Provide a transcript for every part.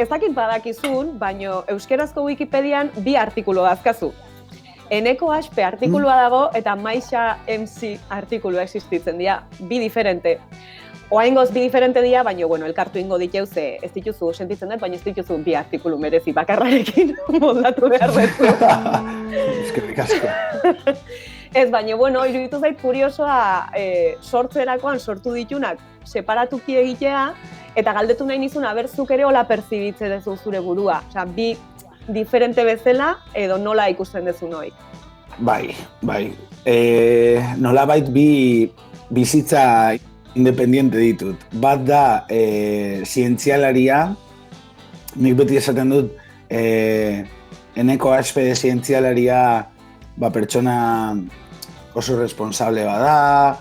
ez dakit badakizun, baino euskerazko Wikipedian 2 artikulu dazkazu. Eneko Aspe artikulua dago eta Maixa MC artikulua existitzen dira, 2 diferente. Oaingoz 2 diferente dira, baina, bueno, elkartu ingo diteu ze ez dituzu sentitzen dut, baina ez dituzu 2 artikulu merezi bakarrarekin moldatu behar dut. Eskerrik asko. Ez, baina, bueno, iruditu zait kuriosoa sortzerakoan sortu ditunak separatuki egitea, eta galdetu nahi nizun, zuk ere hola perzibitzen duzu zure burua. Osea, 2 diferente bezala edo nola ikusten duzu noi? Bai. Nolabait 2 bizitza independiente ditut. Bat da zientzialaria, nik beti esaten dut, Eneko Aspe zientzialaria pertsona oso responsable bada,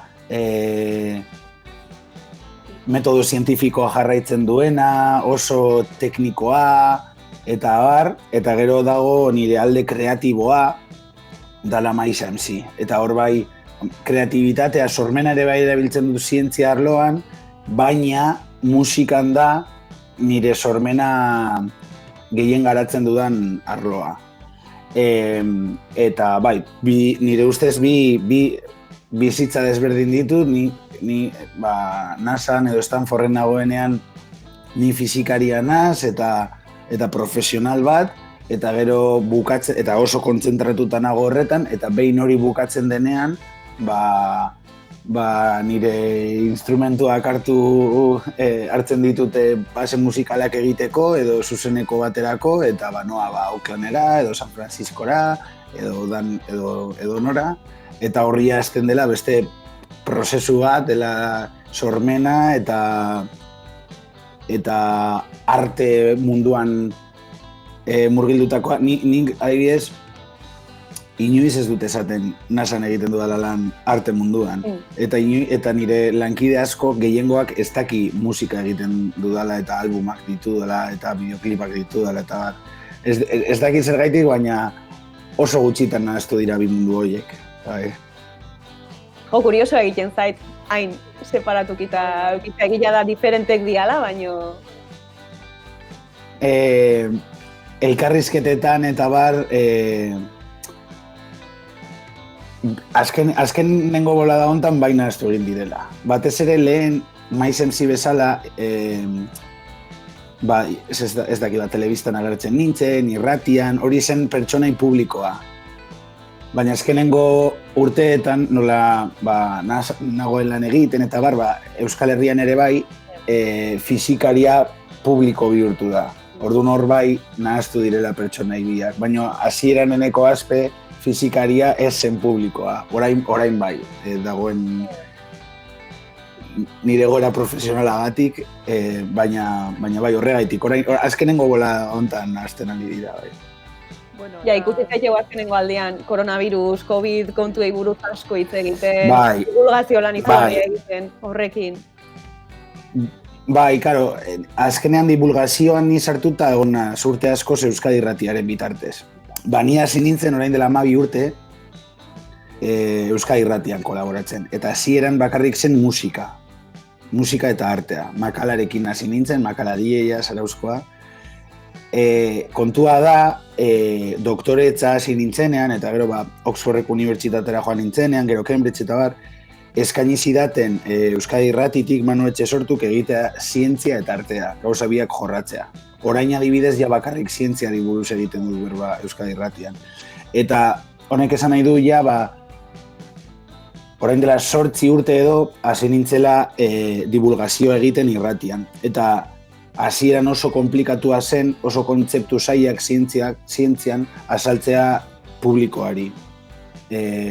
metodo zientifikoa jarraitzen duena, oso teknikoa, eta gero dago nire alde kreatiboa dala Maixa MC. Eta hor bai, kreatibitatea, sormena ere bai erabiltzen dut zientzia arloan, baina musikan da nire sormena gehien garatzen dudan arloa. Eta bai, nire ustez bi bizitza desberdin ditut, ni NASAan edo Stanforden nagoenean ni fizikaria naz eta profesional bat, eta gero bukatzen, eta oso kontzentratuta nago horretan, eta behin hori bukatzen denean, nire instrumentuak hartzen ditute base musikalak egiteko edo zuzeneko baterako, eta noa Oaklandera edo San Franciscora edo nora, eta horria hasten dela beste prozesu bat dela sormena eta arte munduan murgildutakoa. Nik adibidez, inoiz ez dut esaten NASAn egiten dudala lan arte munduan. Eta nire lankide asko gehiengoak ez daki musika egiten dudala eta albumak ditudala eta bideoklipak ditudala eta bat. Ez daki zergaitik, baina oso gutxitan nahaztu dira 2 mundu horiek. Kurioso egiten zait, hain separatukita egia da diferentek diala, baino... Elkarrizketetan eta bar... Azken nengo bolada hontan baina ez egin direla. Batez ere lehen Maixa MC bezala, ez daki telebistan agertzen nintzen, irratian, hori zen pertsonai publikoa. Baina azkenengo urteetan nola nagoen lan egiten eta bar, Euskal Herrian ere bai, fizikaria publiko bihurtu da. Orduan hor bai nahaztu direla pertsonai biak. Baina hasieran Eneko Aspe fizikaria ez zen publikoa. Orain bai, dagoen nire egoera profesionalagatik, baina bai horregaitik. Azkenengo bola hontan nahazten ari dira bai. Ja, ikusi zaitego azkenengo aldean, coronavirus, COVID kontuei buruz asko hitz egiten, divulgazio lan egiten horrekin. Bai, karo, azkenean divulgazioan ni sartuta egona urte asko Euskadi Irratiaren bitartez. Ni hasi nintzen orain dela 12 urte Euskadi Irratian kolaboratzen. Eta hasieran bakarrik zen musika eta artea. Makalarekin hasi nintzen, Makala DJ-a, Zarauzkoa. Kontua da, doktoretza hasi nintzenean, eta gero Oxfordeko unibertsitatera joan nintzenean, gero Cambridge eta bar, eskaini zidaten Euskadi Irratitik Manu Etxe Sortuk egitea zientzia eta artea, gauza biak jorratzea. Orain adibidez ja bakarrik zientziari buruz egiten dut berba Euskadi Irratian. Eta honek esan nahi du orain dela 8 urte edo hasi nintzela divulgazio egiten irratian. Eta hasieran oso komplikatua zen, oso kontzeptu zailak zientzian azaltzea publikoari.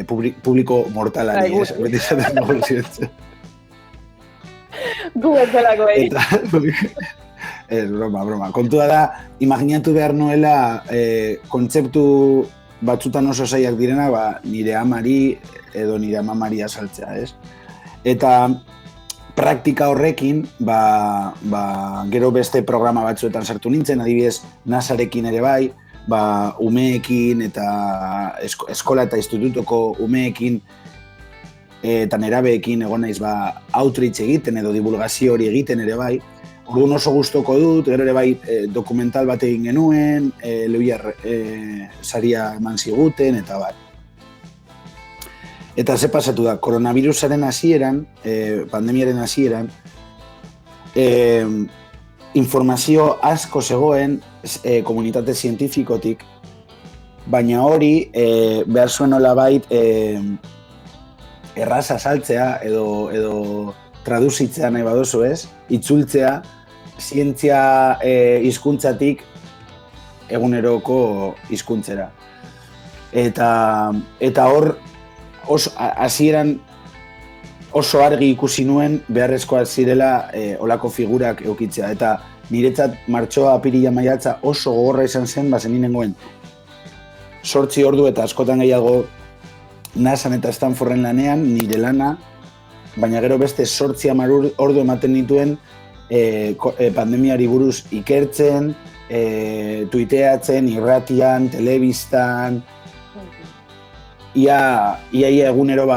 Publiko mortalari, beti esaten dugu zientzia. Gu ez delako egin. Broma. Kontua da, imaginatu behar nuela kontzeptu batzutan oso zailak direna, nire amari edo nire amamari azaltzea, ez? Eta praktika horrekin, gero beste programa batzuetan sartu nintzen, adibidez NASArekin ere bai, umeekin eta eskola eta institutoko umeekin eta nerabeekin egon naiz outreach egiten edo divulgazio hori egiten ere bai. orduan oso gustoko dut, gero ere bai dokumental bat egin genuen, Lehiar saria eman ziguten, eta bar. Eta ze pasatu da, koronavirusaren hasieran, pandemiaren hasieran, informazio asko zegoen komunitate zientifikotik, baina hori behar zuen nolabait erraza saltzea edo traduzitzea nahi badozu ez, itzultzea zientzia hizkuntzatik eguneroko hizkuntzera. Eta hor, hasieran oso argi ikusi nuen beharrezkoak zirela olako figurak eukitzea. Eta niretzat martxoa, apirila, maiatza oso gogorra izan zen, bazen nengoen 8 ordu eta askotan gehiago NASAn eta Stanforden lanean, nire lana, baina gero beste 8-10 ordu ematen nituen pandemiari buruz ikertzen, tuiteatzen, irratian, telebistan, ia egunero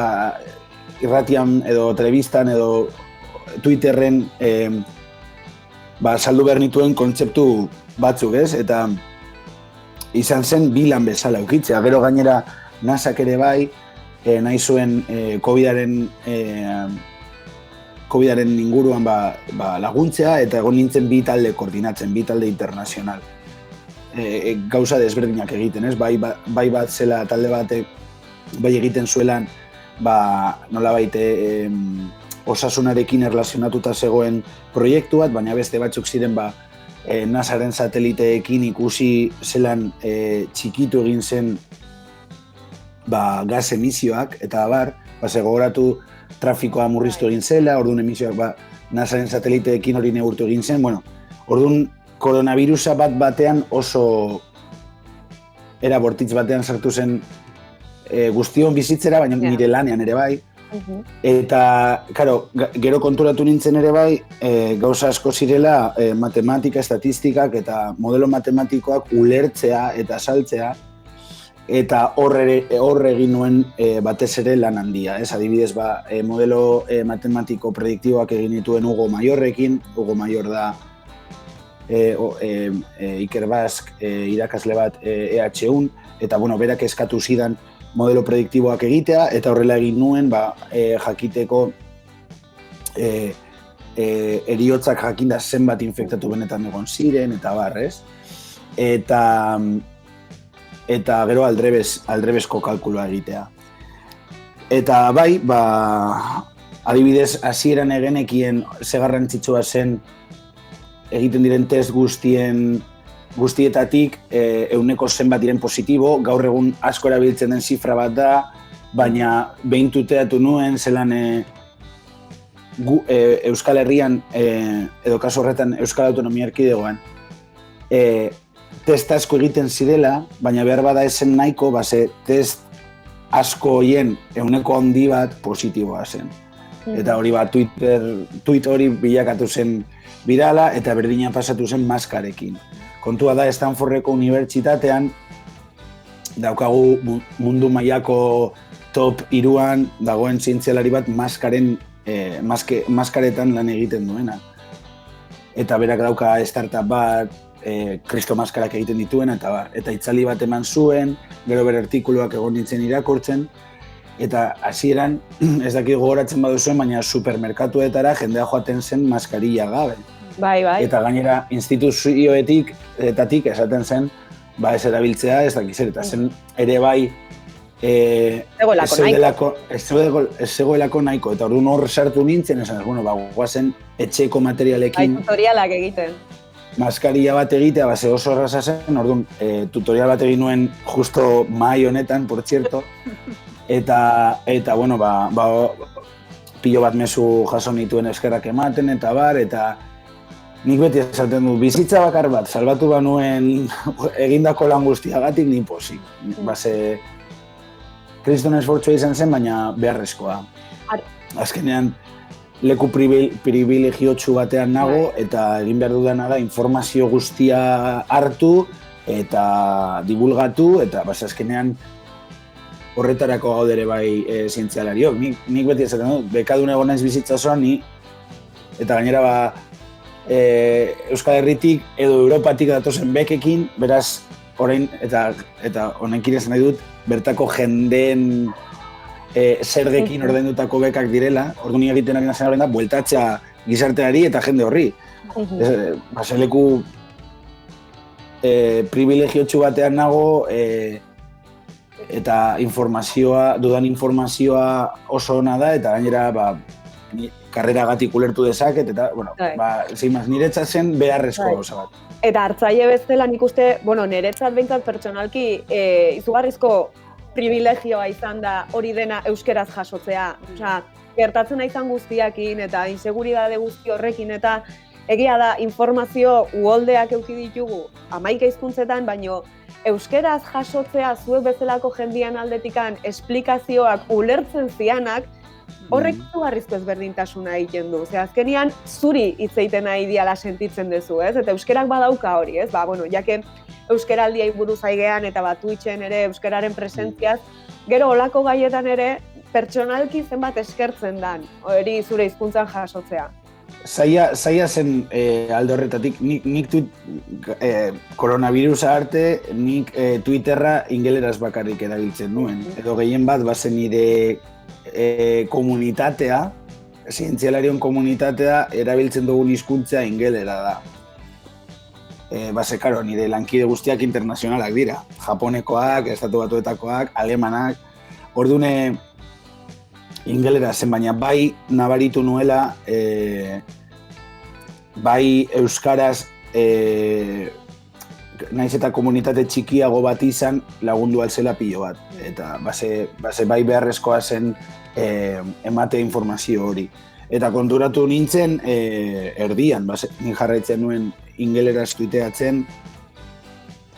irratian edo telebistan edo Twitterren saldu behar nituen kontzeptu batzuk, ez? Eta izan zen bilan bezala eukitzea. Gero gainera NASAk ere bai, nahi zuen COVID-aren inguruan laguntzea, eta egon nintzen 2 talde koordinatzen, 2 talde internazional. Gauza desberdinak egiten, ez? Bai bat zela talde batek, bai egiten zuelan, nolabait osasunarekin erlazionatuta zegoen proiektu bat, baina beste batzuk ziren NASAren sateliteekin ikusi zelan txikitu egin zen gas emisioak, eta gogoratu trafikoa murriztu egin zela, orduan emisioak NASAren sateliteekin hori neurtu egin zen, orduan koronavirusa batean oso era bortitz batean sartu zen guztion bizitzera, baina nire lanean ere bai. Eta, gero konturatu nintzen ere bai, gauza asko zirela matematika, estatistikak eta modelo matematikoak ulertzea eta saltzea, eta hor egin nuen batez ere lan handia. Adibidez, modelo matematiko prediktiboak egin dituen Hugo Mayorrekin, Hugo Mayor da Iker Bask irakasle bat EH1, eta berak eskatu zidan modelo prediktiboak egitea, eta horrela egin nuen jakiteko heriotzak jakinda zenbat infektatu benetan egon ziren, eta barrez. Eta gero aldrebezko kalkulua egitea. Eta bai, adibidez, hasieran egenekien ze garrantzitsua zen egiten diren test guztietatik ehuneko zenbat diren positibo, gaur egun asko erabiltzen den zifra bat da, baina behin tuteatu nuen zelan Euskal Herrian, edo kasu horretan Euskal Autonomia Erkidegoan, test asko egiten zirela, baina behar bada esen nahiko, test asko horien ehuneko handi bat positiboa zen. Eta hori tweet hori bilakatu zen birala, eta berdina pasatu zen maskarekin. Kontua da, Stanfordeko unibertsitatean daukagu mundu mailako top 3an dagoen zientzialari bat maskaretan lan egiten duena. Eta berak dauka startup bat, kristo maskarak egiten dituena, eta itzali bat eman zuen, gero bere artikuluak egon nintzen irakurtzen, eta hasieran, ez dakit gogoratzen baduzuen, baina supermerkatuetara jendea joaten zen maskarilla gabe. Bai. Eta gainera instituzioetatik esaten zen, ez erabiltzea, ez dakiz, eta zen ere bai ez zegoelako nahiko, eta orduan hor sartu nintzen, esan, guazen etxeko materialekin. Tutorialak egiten. Maskarilla bat egitea, oso erraza zen, orduan tutorial bat egin nuen justo mahai honetan, por cierto, eta pilo bat mezu jaso nituen eskerrak ematen, eta nik beti esaten du, bizitza bakar bat, salbatu banuen egindako lan guztiagatik, ni pozik. Kriston esfortzua izan zen, baina beharrezkoa. Azkenean, leku privilegiotsu batean nago, eta egin behar dudana da informazio guztia hartu, eta divulgatu, eta azkenean horretarako gaudere bai zientzialariok. Nik beti esaten du, bekadun egon naiz bizitza osoan, eta gainera Euskal Herritik edo Europatik datozen bekekin, beraz, orain, eta honekin esan nahi dut, bertako jendeen zergekin ordaindutako bekak direla, orduan egiten ari nazen horren da, bueltatzea gizarteari eta jende horri. Baseleku privilegiotxu batean nago, eta dudan informazioa oso ona da, eta gainera, karreragatik ulertu dezaket, eta, niretzat zen beharrezko gauza bat. Eta hartzaile bezala nik uste, niretzat behintzat pertsonalki izugarrizko privilegioa izan da hori dena euskeraz jasotzea. Osea, gertatzen izan guztiakin eta inseguridade guzti horrekin eta egia da informazio uholdeak eduki ditugu 11 hizkuntzetan, baino euskeraz jasotzea zuek bezalako jendian aldetikan esplikazioak ulertzen zianak, horrek izugarrizko ezberdintasuna egiten du. Osea, azkenean zuri hitz egiten nahi diala sentitzen duzu, ez? Eta euskerak badauka hori, ez? Jake euskeraldiai buruz aigean eta Twitchen ere euskeraren presentziaz, gero olako gaietan ere pertsonalki zenbat eskertzen dan, hori zure hizkuntzan jasotzea. Zaila zen alde horretatik, nik koronavirusa arte, nik Twitterra ingeleraz bakarrik erabiltzen nuen. Edo gehien bat, bazen nire komunitatea, zientzialarion komunitatea, erabiltzen dugun hizkuntza ingelera da. Karo, nire lankide guztiak internazionalak dira. Japonekoak, Estatu Batuetakoak, alemanak. Ordune ingelera zen, baina bai nabaritu nuela, bai euskaraz, naiz eta komunitate txikiago bat izan lagundu alzela pilo bat. Eta bai beharrezkoa zen emate informazio hori. Eta konturatu nintzen erdian, nik jarraitzen nuen ingeleraz tuiteatzen,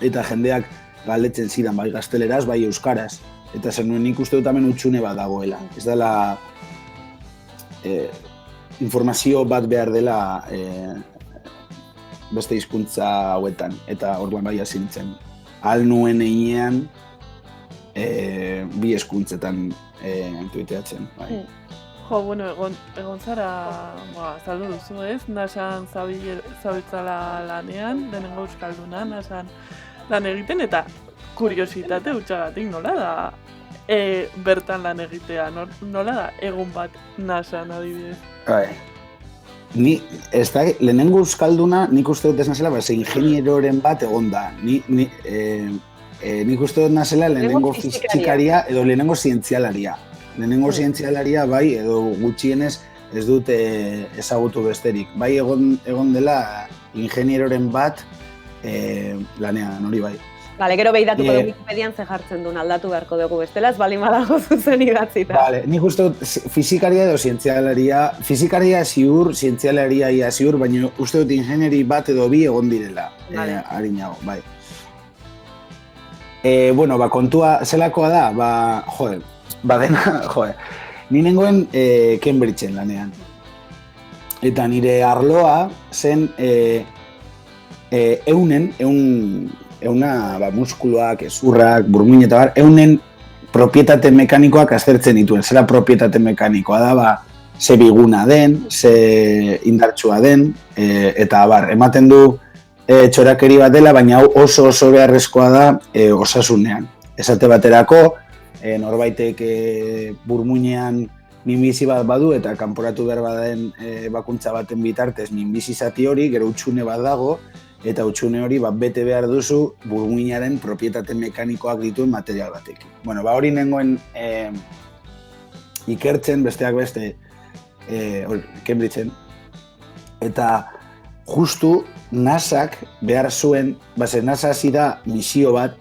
eta jendeak galdetzen zidan bai gazteleraz, bai euskaraz. Eta zer nuen nik uste dut hemen utxune bat dagoela. Ez dela informazio bat behar dela beste hizkuntza hauetan. Eta orduan bai hasi nintzen. Ahal nuen einean bi hizkuntzetan tuiteatzen. Bai. Jo, egon zara, azaldu duzu ez, nasan zabiltzala lanean, denengo euskalduna, nasan lan egiten, eta kuriositate utxagatik nola da bertan lan egitea, nola da egun bat nasan adibidez? Ni, ez da, lehenengo euskalduna nik uste dut ez nazela, ingenieroren bat egon da. Nik uste dut nazela lehenengo fizikaria edo lehenengo zientzialaria. Lehenengo zientzialaria bai, edo gutxienez ez dut ezagutu besterik. Bai egon dela ingenieroren bat lanean, hori bai. Bale, gero behidatuko dugu Wikipedian ze jartzen duen aldatu beharko dugu bestela, ez bali badago zuzen idatzita. Bale, nik uste dut fizikaria edo zientzialaria, fizikaria ziur, zientzialaria ia ziur, baina uste dut ingenieri bat edo bi egon direla, harinago, bai. Kontua zelakoa da, ni nengoen Cambridgeen lanean. Eta nire arloa zen muskuluak, ezurrak, burmuin eta bar, eunen propietate mekanikoak aztertzen dituen. Zera propietate mekanikoa da, ze biguna den, ze indartsua den, eta bar, ematen du txorakeri bat dela, baina oso beharrezkoa da osasunean. Esate baterako, norbaitek burmuinean minbizi bat badu eta kanporatu behar baden bakuntza baten bitartez minbizi zati hori, gero utxune bat dago, eta utxune hori bete behar duzu burmuinaren propietate mekanikoak dituen material batekin. Hori nengoen ikertzen, besteak beste, Cambridgeen, eta justu NASAk behar zuen, NASA hasi da misio bat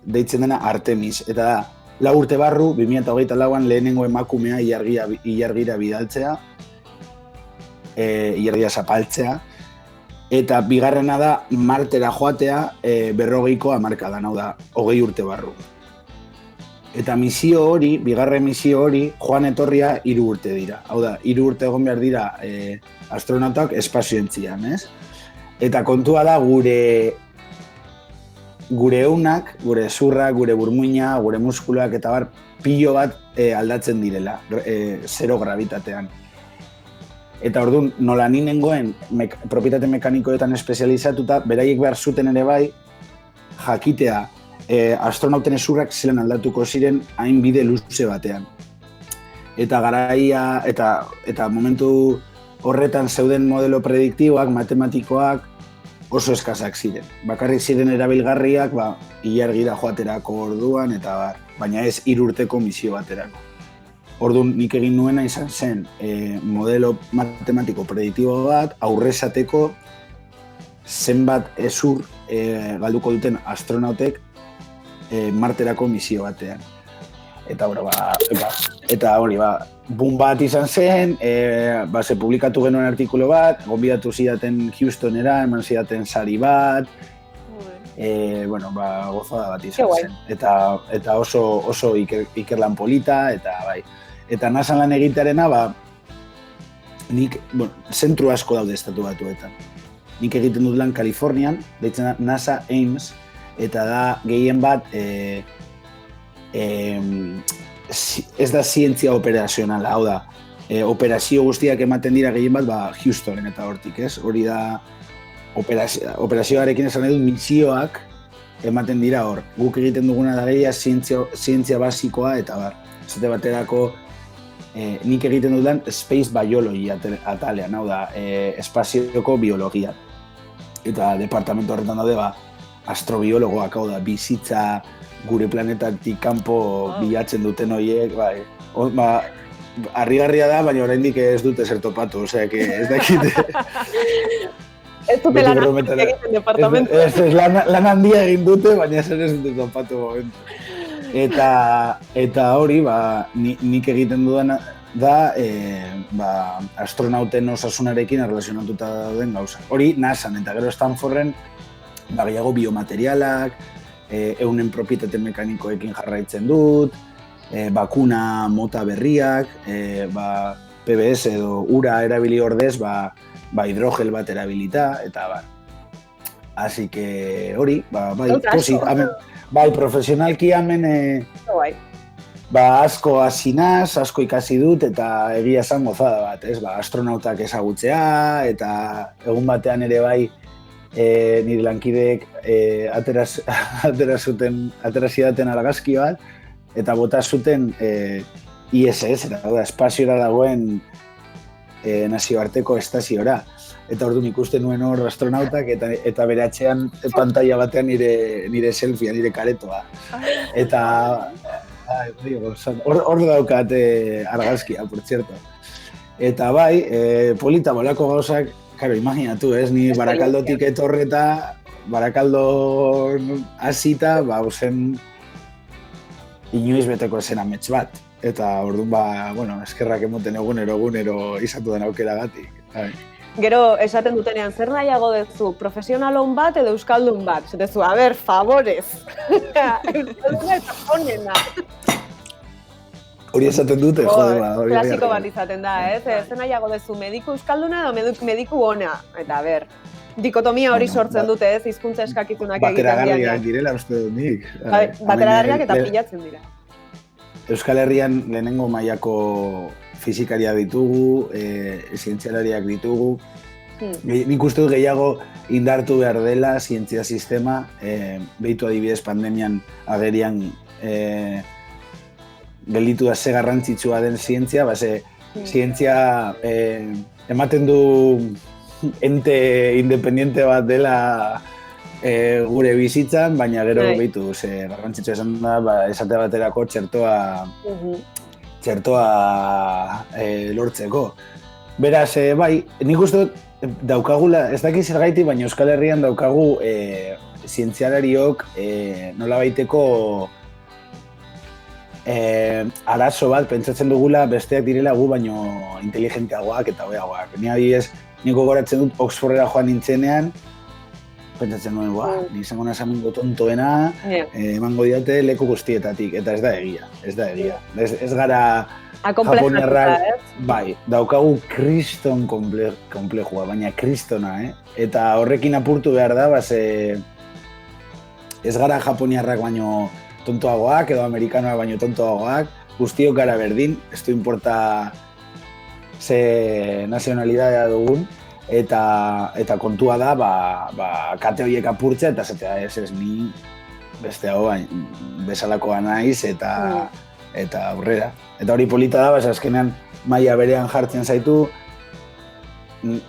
deitzen dena Artemis, eta da, 4 urte barru, 2024an lehenengo emakumea ilargira bidaltzea, ilargia zapaltzea, eta bigarrena da Martera joatea 40ko hamarkadan, hau da, 20 urte barru. Eta misio hori, bigarren misio hori, joan etorria 3 urte dira. Hau da, 3 urte egon behar dira astronautak espazioentzian, ez? Eta kontua da gure eunak, gure zurrak, gure burmuina, gure muskuluak eta bar, pilo bat aldatzen direla, zero gravitatean. Eta orduan, nola ni nengoen propietate mekanikoetan espezializatuta, beraiek behar zuten ere bai, jakitea astronauten ezurrak zelan aldatuko ziren hain bide luze batean. Eta garaia, eta momentu horretan zeuden modelo prediktiboak, matematikoak oso eskasak ziren. Bakarrik ziren erabilgarriak, ilargira joaterako orduan, eta baina ez 3 urteko misio baterako. Orduan, nik egin nuena izan zen modelo matematiko prediktibo bat, aurrezateko zenbat ezur galduko duten astronautek Marterako misio batean. Eta hori, boom bat izan zen, ze publikatu genuen artikulu bat, gonbidatu zidaten Houstonera, eman zidaten sari bat, gozada bat izan zen. Eta oso ikerlan polita, eta bai. Eta NASAn lan egitearena, nik, zentru asko daude estatu batuetan. Nik egiten dut lan Kalifornian, deitzen da NASA Ames, eta da gehien bat, ez da zientzia operazionala, hau da, operazio guztiak ematen dira gehien bat, Houstonen eta hortik, ez? Hori da, operazioarekin esan edut misioak ematen dira hor. Guk egiten duguna da gehiago zientzia basikoa eta bar. Zate baterako, nik egiten dudan Space Biology atalean, hau da, espazioko biologia. Eta departamento horretan daude, astrobiologoak, hau da, bizitza gure planetatik kanpo bilatzen duten horiek, harrigarria da, baina oraindik ez dute zer topatu, osea, ez dakit. Ez dute lan handia egiten departamento. Lan handia egin dute, baina ez dute topatu momentu. Eta hori, nik egiten dudan da, astronauten osasunarekin erlazionatuta dauden gauza. Hori NASAn eta gero Stanforden, gehiago biomaterialak, eunen propietate mekanikoekin jarraitzen dut, bakuna mota berriak, PBS edo ura erabili ordez, hidrogel bat erabilita, eta bar. Así que hori, profesionalki hemen asko hasi naz, asko ikasi dut, eta egia esan gozada bat, ez? Astronautak ezagutzea, eta egun batean ere bai, nire lankideek atera zidaten argazki bat, eta bota zuten ISS, espaziora dagoen nazioarteko estaziora. Eta orduan ikusten nuen hor astronautak eta bere atzean pantalla batean nire selfie, nire karetoa. Eta hor daukat argazkia, por cierto. Eta bai, polita bolako gauzak, karo, imaginatu, ez, ni Barakaldotik etorreta, Barakaldo hasita, zen inoiz beteko esen amets bat. Eta orduan, eskerrak emoten egunero izatu den aukeragatik. Gero, esaten dutenean, zer nahiago dezu, profesionalon bat edo euskaldun bat? Zetezu, favorez. Euskalduna eta honena. Hori esaten dute, jode ba. Klasiko bat izaten da, ez? Zer nahiago dezu, mediku euskalduna edo mediku ona? Eta, dikotomia hori sortzen dute, ez? Hizkuntza eskakizunak egiten dian. Bateragarriak direla, uste dut nik. Bateragarriak eta pilatzen dira. Euskal Herrian lehenengo mailako fizikaria ditugu, zientzialariak ditugu. Nik uste dut gehiago indartu behar dela zientzia sistema, behitu adibidez pandemian agerian gelditu da ze garrantzitsua den zientzia, zientzia ematen du ente independiente bat dela gure bizitzan, baina gero behitu, garrantzitsua esan da, esate baterako txertoa lortzeko. Beraz, nik uste dut daukagula, ez dakiz zergaiti, baina Euskal Herrian daukagu zientzialariok nola baiteko arazo bat, pentsatzen dugula besteak direla gu baino inteligenteagoak eta hobeagoak. Ni adibidez, niko goratzen dut Oxfordera joan nintzenean, pentsatzen nuen, ni izango nazamingo tontoena, emango diate leku guztietatik, eta ez da egia. Ez gara japoniarrak, daukagu kriston komplejua, baina kristona, eta horrekin apurtu behar da, ez gara japoniarrak baino tontoagoak, edo amerikanoak baino tontoagoak, guztiok gara berdin, ez du importa ze nazionalidadea dugun, eta kontua da, kate horiek apurtzea, eta zatea ez ni beste hau bezalakoa naiz, eta aurrera. Eta hori polita da, azkenean maila berean jartzen zaitu,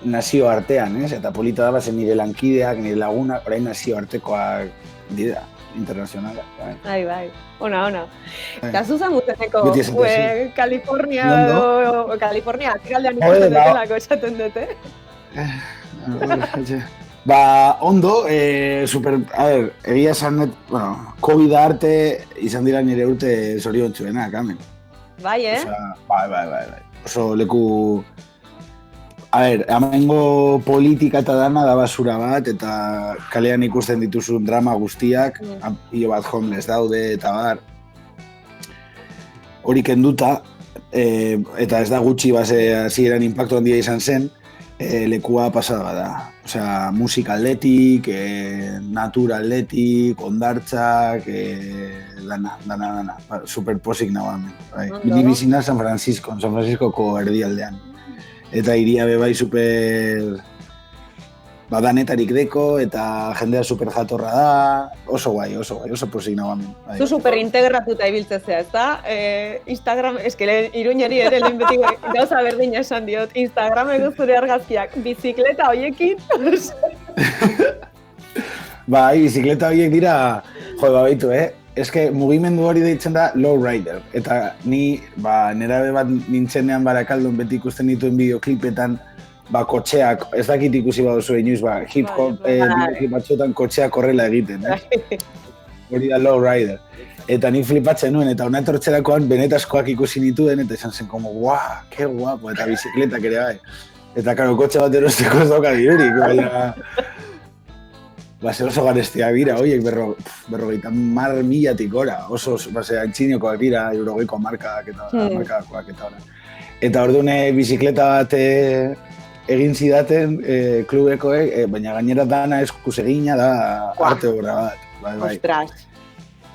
nazio artean, ez? Eta polita da, nire lankideak, nire lagunak, orain nazio artekoak dira, internazionala. Bai. Ona. Eta zuzen muteneko, Kalifornia, atiraldean ikusten dutelako esaten dute. Ondo, egia esan, COVID arte izan dira nire urte zoriontsuenak, amen. Bai, Bai. Oso leku... Hemengo politika eta dana da basura bat, eta kalean ikusten dituzun drama guztiak, pilo bat homeless daude, eta bar. Hori kenduta, eta ez da gutxi hasieran inpaktu handia izan zen, lekua pasada da. Osea, musika aldetik, natura aldetik, hondartzak, dana. Super posik nago hemen. Ni bizina San Franciscoko erdialdean. Eta iria bai super danetarik deko, eta jendea super jatorra da, oso guai, oso posik nago hemen. Zu super integratuta ibiltzea, ezta? Instagram, lehen Iruñari ere lehen beti gauza berdina esan diot, Instagrameko zure argazkiak, bizikleta hoiekin. Bai, bizikleta horiek dira, baitu, mugimendu hori deitzen da lowrider. Eta ni, nerabe bat nintzenean Barakaldon beti ikusten dituen bideoklipetan, kotxeak, ez dakit ikusi baduzu inoiz, hip-hop batzuetan kotxeak horrela egiten, hori da lowrider. Eta ni flipatzen nuen, eta hona etortzerakoan benetazkoak ikusi nituen, eta izan zen como, guau, que guapo, eta bizikletak ere bai. Eta karo, kotxe bat erosteko ez dauka dirurik, baina... Oso garestiak dira, horiek 50.000 gora, oso antziniokoak dira, eurogeiko markadak eta markadakoak eta hori. Eta orduan bizikleta bat egin zidaten klubekoek, baina gainera dana eskuz egina da arte obra bat. Bai. Ostras.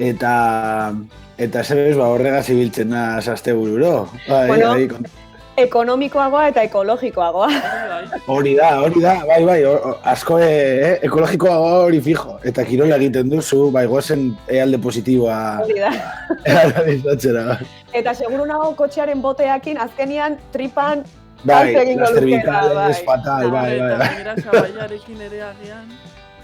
Eta zebez, horregaz ibiltzen da astebururo. Ekonomikoagoa eta ekologikoagoa. Hori da, bai, asko ekologikoagoa hori fijo. Eta kirola egiten duzu, goazen ealde positiboa. Hori da. Ealde eta seguru nago kotxearen boteakin azkenian tripan kalte egingo lukera. Fatal, bai. Eta gira sabaiarekin ere agian.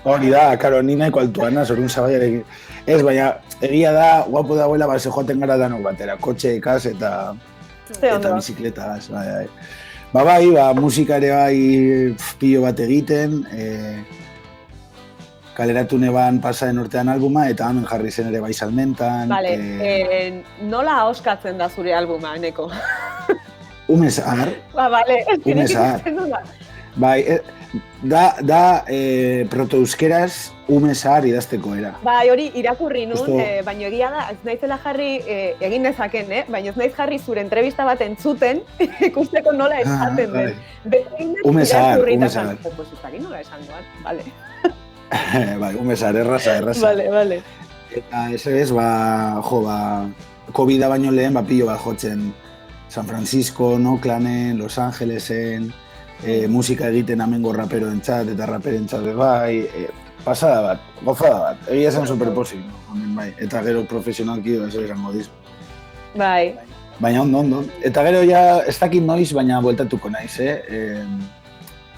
Hori da, karo, ni nahiko altuana, zorun sabaiarekin. Ez, baina egia da, guapo dagoela, joaten gara danok batera, kotxe, ikaz eta bizikleta, bai. Musika ere bai pilo bat egiten, kaleratu neban pasaden urtean albuma, eta hemen jarri zen ere bai salmentan. Nola ahoskatzen da zure albuma, Eneko? Umezar. Umezar. Bai, da proto-euskeraz umezar idazteko era. Bai, hori irakurri nun, baina egia da, ez naizela jarri, egin dezaken, baina ez naiz jarri zure entrevista bat entzuten, ikusteko nola esaten den. Umezar. Pues ez dakit nola esangoan, bale. Bai, umezar, erraza. Bale. Eta ez, COVID-a baino lehen, pilo bat jotzen San Francisco, Oaklanden, Los Angelesen, musika egiten amengo raperoentzat eta raperentzat bai, pasada bat, gozada bat, egia zen superposik, bai, eta gero profesionalki ez esango dizu. Bai. Baina ondo. Eta gero ja, ez dakit noiz, baina bueltatuko naiz,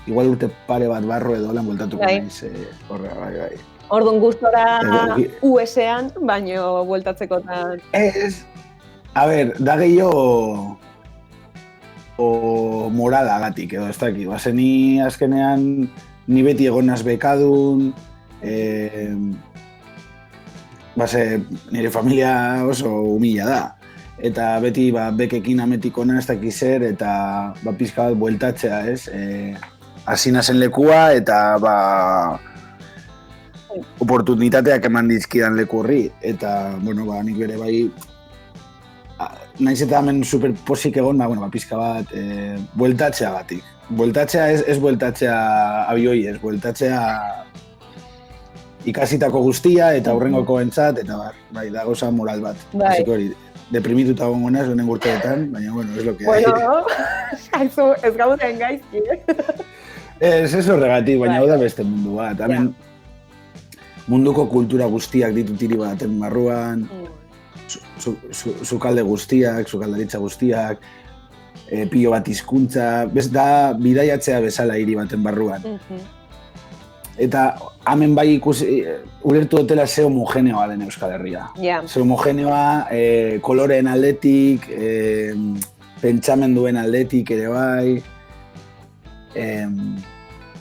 igual urte pare bat barro edo lan bueltatuko naiz, bai. Orduan gustora US-ean, baino bueltatzekotan. Ez, da gehiago moralagatik edo, ez dakit. Ni azkenean, ni beti egonaz bekadun, nire familia oso humila da. Eta beti bekekin ametik ona ez dakiz zer, eta pizka bat bueltatzea, ez? Hasi nazen lekua, eta oportunitateak eman dizkidan leku horri. Eta, nik bere bai, naiz eta hemen superposik egon, pizka bat, bueltatzea batik. Bueltatzea ez bueltatzea abioi, ez bueltatzea ikasitako guztia eta aurrengoko entzat, eta da gauza moral bat. Bai. deprimituta gongo naz, lehenen urteetan, baina, bueno, es lo que hay. Bueno, haizu, ez gauden gaizki, Ez horregatik, baina hau da beste mundu bat. Hemen munduko kultura guztiak ditut hiri baten barruan, sukalde guztiak, sukaldaritza guztiak, pilo bat hizkuntza, da bidaiatzea bezala hiri baten barruan. Eta hemen bai ulertu dutela ze homogeneoa den Euskal Herria. Ze homogeneoa koloreen aldetik, pentsamenduen aldetik ere bai.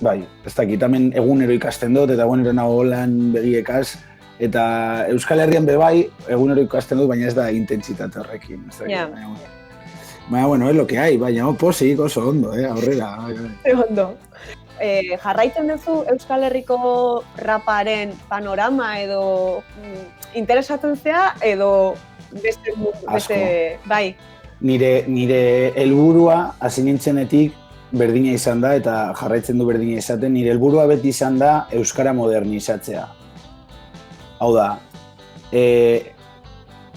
Bai, ez dakit, hemen egunero ikasten dut, eta egunero nago lan begiekaz, eta Euskal Herrian bai, egunero ikasten dut, baina ez da intentsitate horrekin. Baina, bueno, es lo que hay, baina posik oso ondo, aurrera. Ondo. Jarraitzen duzu Euskal Herriko raparen panorama edo interesatzen zea edo beste bai. Nire helburua hasi nintzenetik berdina izan da eta jarraitzen du berdina izaten, nire helburua beti izan da euskara modernizatzea. Hau da,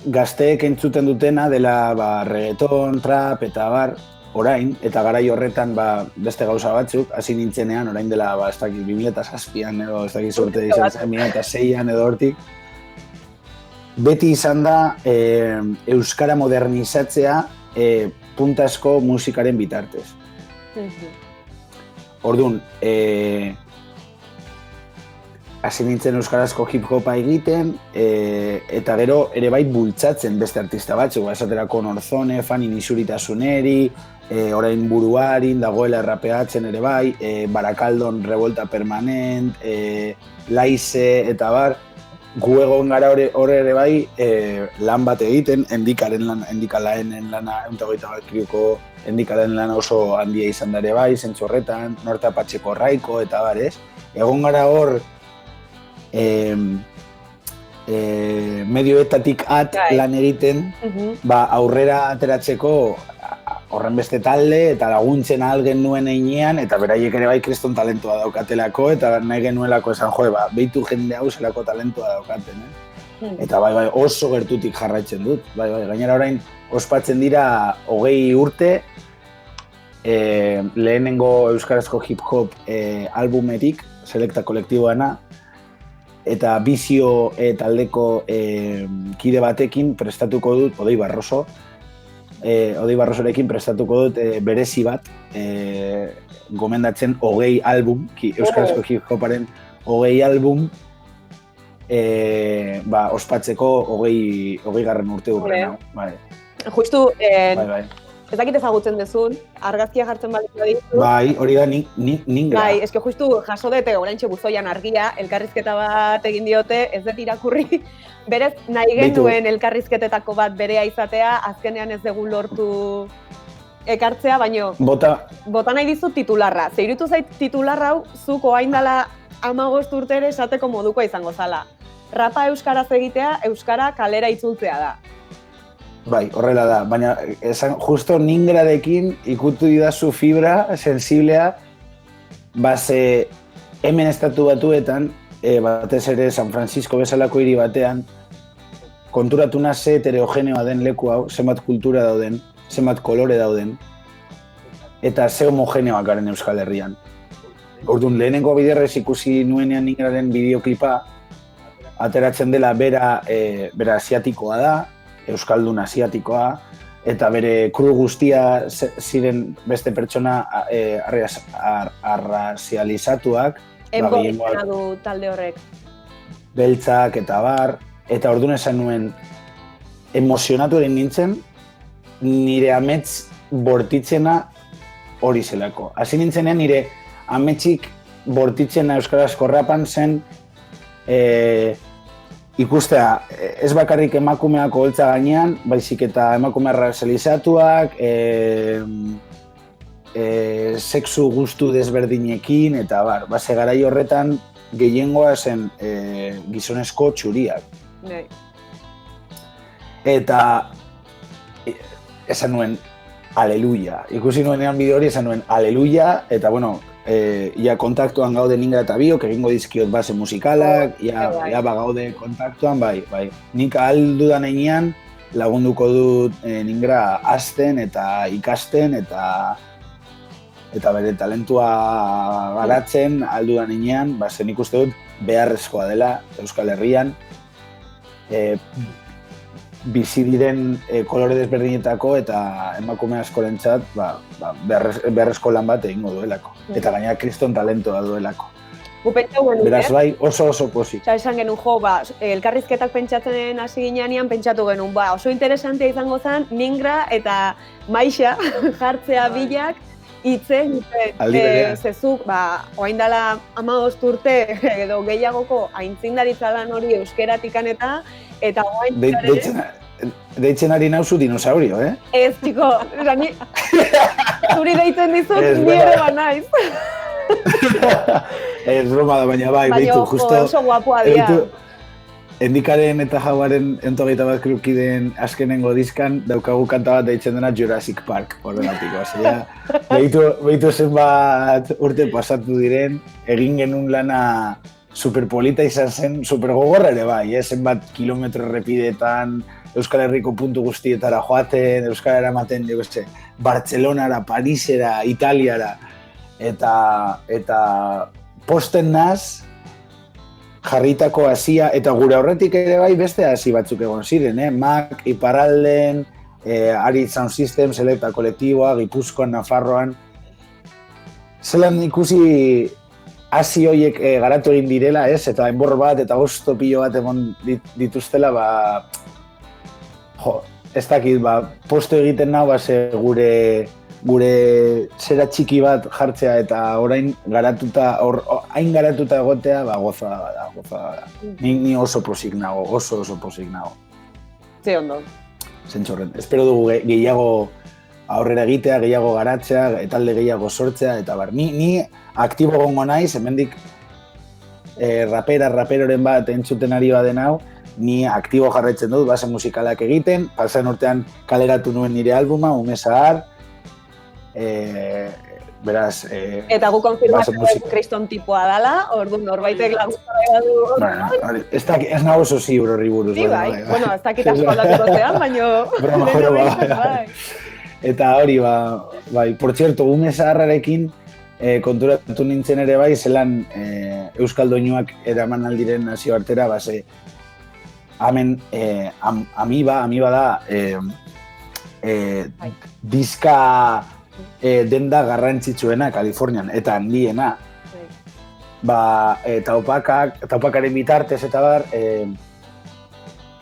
gazteek entzuten dutena dela reggaeton, trap eta bar, orain, eta garai horretan beste gauza batzuk, hasi nintzenean, orain dela, ez dakit, 2007an edo, ez dakit sorte izan zen, 2006an edo hortik, beti izan da euskara modernizatzea puntasko musikaren bitartez. Orduan, hasi nintzen euskarazko hip-hopa egiten, eta gero ere bai bultzatzen beste artista batzuk, esaterako Norzone, Fani Nisuritasuneri, orain Buruarin, dagoela errapeatzen ere bai, Barakaldon Revolta Permanent, Laize eta bar, gu egon gara hor ere bai lan bat egiten, Endikalaenen lana, 121 kriuko Endikalaen lana oso handia izan da ere bai, zentzu horretan, Norte Apatxeko Raiko eta bar, ez? Egon gara hor medioetatik lan egiten, aurrera ateratzeko horren beste talde eta laguntzen ahal genuen einean, eta beraiek ere bai kriston talentua daukatelako, eta nahi genuelako esan behitu jende hau zelako talentua daukaten, Eta bai, oso gertutik jarraitzen dut, gainera orain ospatzen dira 20 urte, lehenengo euskarazko hip-hop albumetik, Selekta kolektiboana, eta Bizio taldeko kide batekin prestatuko dut, Odei Barrosorekin prestatuko dut berezi bat, gomendatzen 20 album, euskarazko hip-hoparen 20 album, ospatzeko 20. urte urrena. Justu, ez dakit ezagutzen dezun, argazkia jartzen balik badizu. Bai, hori da ningra. Bai, eske justu jaso dute oraintxe buzoian argia, elkarrizketa bat egin diote, ez dut irakurri. Berez, nahi genuen elkarrizketetako bat berea izatea, azkenean ez dugu lortu ekartzea, baino bota nahi dizu titularra. Ze irutu zait titularra hau, zuk orain dela 15 urte ere esateko modukoa izango zala. Rapa euskaraz egitea, euskara kalera itzultzea da. Bai, horrela da, baina justo ningradekin ikutu didazu fibra sensiblea, ze hemen estatu batuetan, batez ere San Francisco bezalako hiri batean, konturatu naze heterogeneoa den leku hau, zenbat kultura dauden, zenbat kolore dauden, eta ze homogeneoak garen Euskal Herrian. Orduan, lehenengo biderrez ikusi nuenean ningraren bideoklipa, ateratzen dela bera asiatikoa da, euskaldun asiatikoa, eta bere kru guztia ziren beste pertsona arrazializatuak. Enbogizena du talde horrek. Beltzak eta bar, eta orduan esan nuen, emozionatu egin nintzen, nire amets bortitzena hori zelako. Hasi nintzenean nire ametsik bortitzena euskarazko rapan zen, ikustea, ez bakarrik emakumeak oholtza gainean, baizik eta emakume arrazializatuak, sexu gustu desberdinekin, eta bar, garai horretan gehiengoa zen gizonezko txuriak. Eta esan nuen, aleluia. Ikusi nuenean bideo hori esan nuen, aleluia, eta bueno, ia kontaktuan gaude ningra eta biok, egingo dizkiot base musikalak, ia bagaude kontaktuan, bai. Nik ahal dudan einean, lagunduko dut Ningra azten eta ikasten eta bere talentua garatzen aldudan inean, zen ikuste dut beharrezkoa dela Euskal Herrian, bizi diren kolore desberdinetako eta emakume askorentzat beharrezko lan bat egingo duelako. Eta gainera kriston talentoa duelako. Beraz bai, oso pozik. Esan genuen elkarrizketak pentsatzen hasi ginean pentsatu genuen, oso interesantea izango zen Ningra eta Maixa jartzea bilak hitzen zezuk, oain dela 15 urte edo gehiagoko aintzindaritza lan hori euskeratikan eta oain... Deitzen ari nauzu dinosaurio, eh? Ez, txiko, zuri deitzen dizut, ni ere banaiz. Ez broma da, baina bai, behitu, justo... Baina oso guapoa dira. Endikaren eta Jaguaren entogeita bat krukideen azkenengo diskan daukagu kanta bat deitzen dena Jurassic Park, horregatiko. Behitu zenbat urte pasatu diren, egin genuen lana superpolita izan zen, supergogorra ere bai, zenbat kilometro errepideetan, Euskal Herriko puntu guztietara joaten, Euskal eramaten, Bartzelonara, Parisera, Italiara, eta posten naz, jarritako hasia, eta gure aurretik ere bai beste hasi batzuk egon ziren, Mac, Iparralden, Aritz Sound System, Selecta kolektiboa, Gipuzkoan, Nafarroan. Zelan ikusi hasi horiek garatu egin direla, eta enbor bat eta gosto pilo bat egon dituztela, ez dakit, posto egiten nahu, gure zera txiki bat jartzea eta orain hain garatuta egotea, gozada da. Ni oso posik nago, oso posik nago. Ze ondo. Zentxorren, espero dugu gehiago aurrera egitea, gehiago garatzea, talde gehiago sortzea, eta ni aktibo gongo naiz, hemendik raperoren bat entzuten ari baden hau, ni aktibo jarraitzen dut, base musikalak egiten, pasan urtean kaleratu nuen nire albuma, Ume Zahar, beraz... Eta gu konfirmatzen kriston tipoa dela, orduan norbaitek laguntzara du... Ez nago oso ziur horri buruz. Bai, bueno, ez dakit asko aldatuko zean, baina... Eta hori, bai, por cierto, Ume Zaharrarekin konturatu nintzen ere bai, zelan Euskal Doinuak eraman aldiren nazioartera, hemen Amiba da diska denda garrantzitsuena Kalifornian, eta handiena. Taupakaren bitartez eta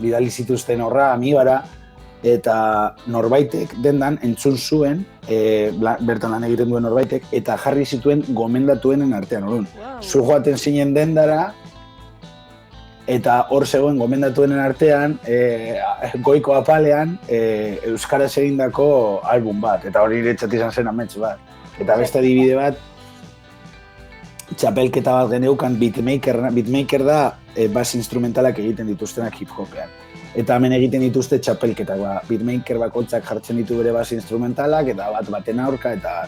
bidali zituzten horra Amibara, eta norbaitek dendan entzun zuen, bertan lan egiten duen norbaitek, eta jarri zituen gomendatuenen artean, orduan. Zu joaten zinen dendara, eta hor zegoen gomendatuenen artean, goiko apalean, euskaraz egindako album bat, eta hori iretzat izan zen amets bat. Eta beste adibide bat, txapelketa bat geneukan beatmaker da, bass instrumentalak egiten dituztenak hip-hopean. Eta hemen egiten dituzte txapelketak, beatmaker bakoitzak jartzen ditu bere bass instrumentalak, eta baten aurka, eta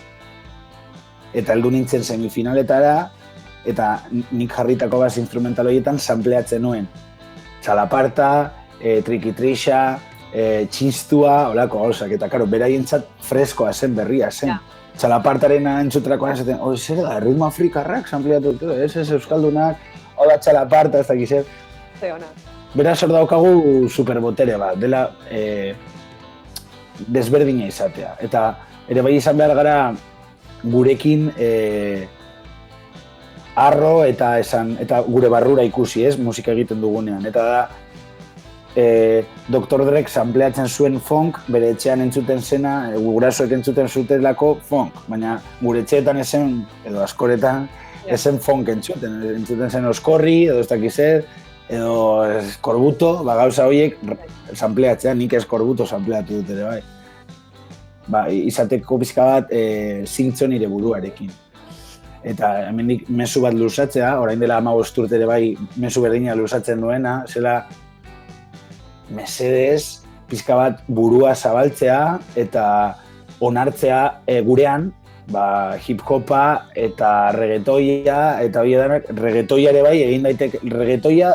heldu nintzen semifinaletara, eta nik jarritako bass instrumental horietan sampleatzen nuen. Txalaparta, Trikitrisha, Txistua, holako gauzak, eta karo, beraientzat freskoa zen, berria zen. Txalapartaren entzutrakoan esaten, zer da, ritmo afrikarrak sampleatu dut, ez euskaldunak, hola txalaparta, ez dakiz ez. Beraz hor daukagu superbotere bat, dela desberdina izatea. Eta ere bai izan behar gara gurekin arro eta gure barrura ikusi, ez, musika egiten dugunean. Eta da, Dr. Drek sampleatzen zuen funk, bere etxean entzuten zena, gurasoek entzuten zutelako funk, baina gure etxeetan esen, edo askoretan, esen funk entzuten zen oskorri, edo ez dakiz ez, edo eskorbuto, gauza horiek sampleatzea, nik eskorbuto sampleatu dut ere bai. Izateko pizka bat zintzo nire buruarekin. Eta hemendik mezu bat luzatzea, orain dela 15 urte ere bai mezu berdina luzatzen duena, zela mesedez pizka bat burua zabaltzea eta onartzea gurean, hip-hopa eta reggaetoia, eta hori edanak, reggaetoia ere bai, egin daiteke, reggaetoia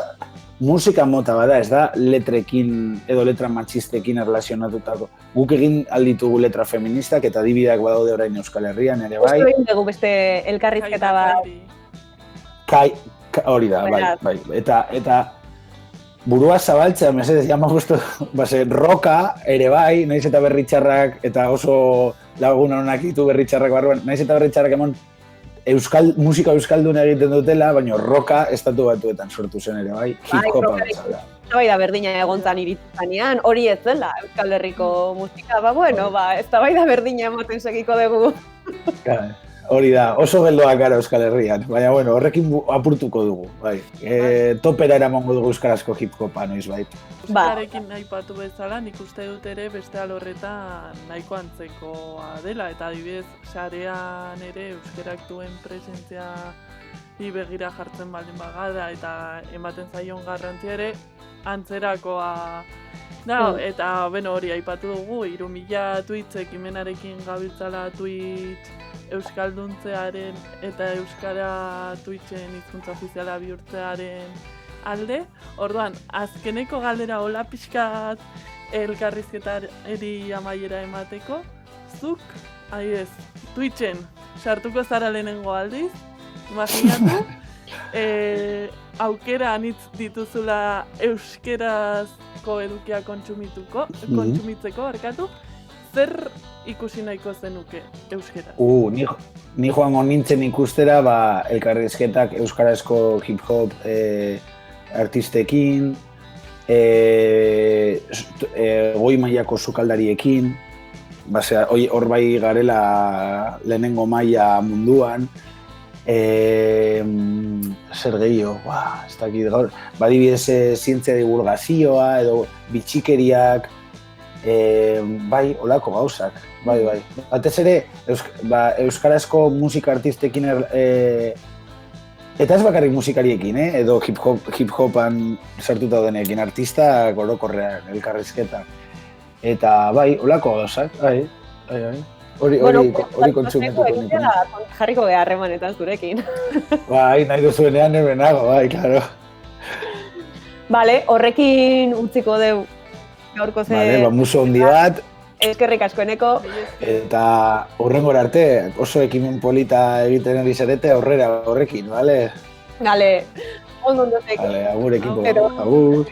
musika mota bada, ez da letrekin edo letra matxistekin erlazionatutako. Guk egin alditugu letra feministak eta adibideak badaude orain Euskal Herrian ere bai. Justo egin dugu beste elkarrizketa bat. Hori da, bai. Eta burua zabaltzea, mesedez, jama justu, roka ere bai, naiz eta berritxarrak, eta oso lagun honak ditu berritxarrak barruan, naiz eta berritxarrak emon musika euskaldun egiten dutela, baina roka estatu batuetan sortu zen ere bai, hip-hopa bezala. Bai da berdina egontzan iritzanean, hori ez dela Euskal Herriko musika, ez da bai da berdina ematen segiko dugu. Hori da, oso geldoak gara Euskal Herrian, baina horrekin apurtuko dugu, bai. Topera eramango dugu euskarazko hip-hopa, noiz bai. Euskararekin aipatu bezala, nik uste dut ere beste alorretan nahiko antzekoa dela, eta adibidez, sarean ere euskarak duen presentzia begira jartzen baldin bagada, eta ematen zaion garrantzia ere antzerakoa da, eta hori aipatu dugu, 3000 tweets ekimenarekin gabiltzala tweet euskalduntzearen eta euskara Twitchen hizkuntza ofiziala bihurtzearen alde. Orduan, azkeneko galdera hola pixkat elkarrizketari amaiera emateko, zuk, Twitchen sartuko zara lehenengo aldiz, imaginatu, aukera anitz dituzula euskerazko edukia kontsumitzeko, zer ikusi nahiko zenuke euskera? Ni joango nintzen ikustera elkarrizketak euskarazko hip-hop artistekin, goi mailako sukaldariekin, hor bai garela lehenengo maila munduan, zer gehiago, ez dakit gaur, badibidez zientzia divulgazioa edo bitxikeriak, bai, olako gauzak, bai. Batez ere, euskarazko musika artistekin, eta ez bakarrik musikariekin, edo hip-hopan sartuta denekin, artistak orokorrean, elkarrizketak. Eta bai, olako gauzak, bai. Hori kontsumetuko nintzen. Jarriko geha harremanetan zurekin. Bai, nahi duzuenean nebenago, bai, klaro. Bale, horrekin utziko deu gaurko ze... Bale, muso hondi bat. Eskerrik asko eneko. Eta hurrengora arte, oso ekimen polita egiten ari zarete horrekin, bale? Gale, ondo zeko. Bale, agur ekipo, agur.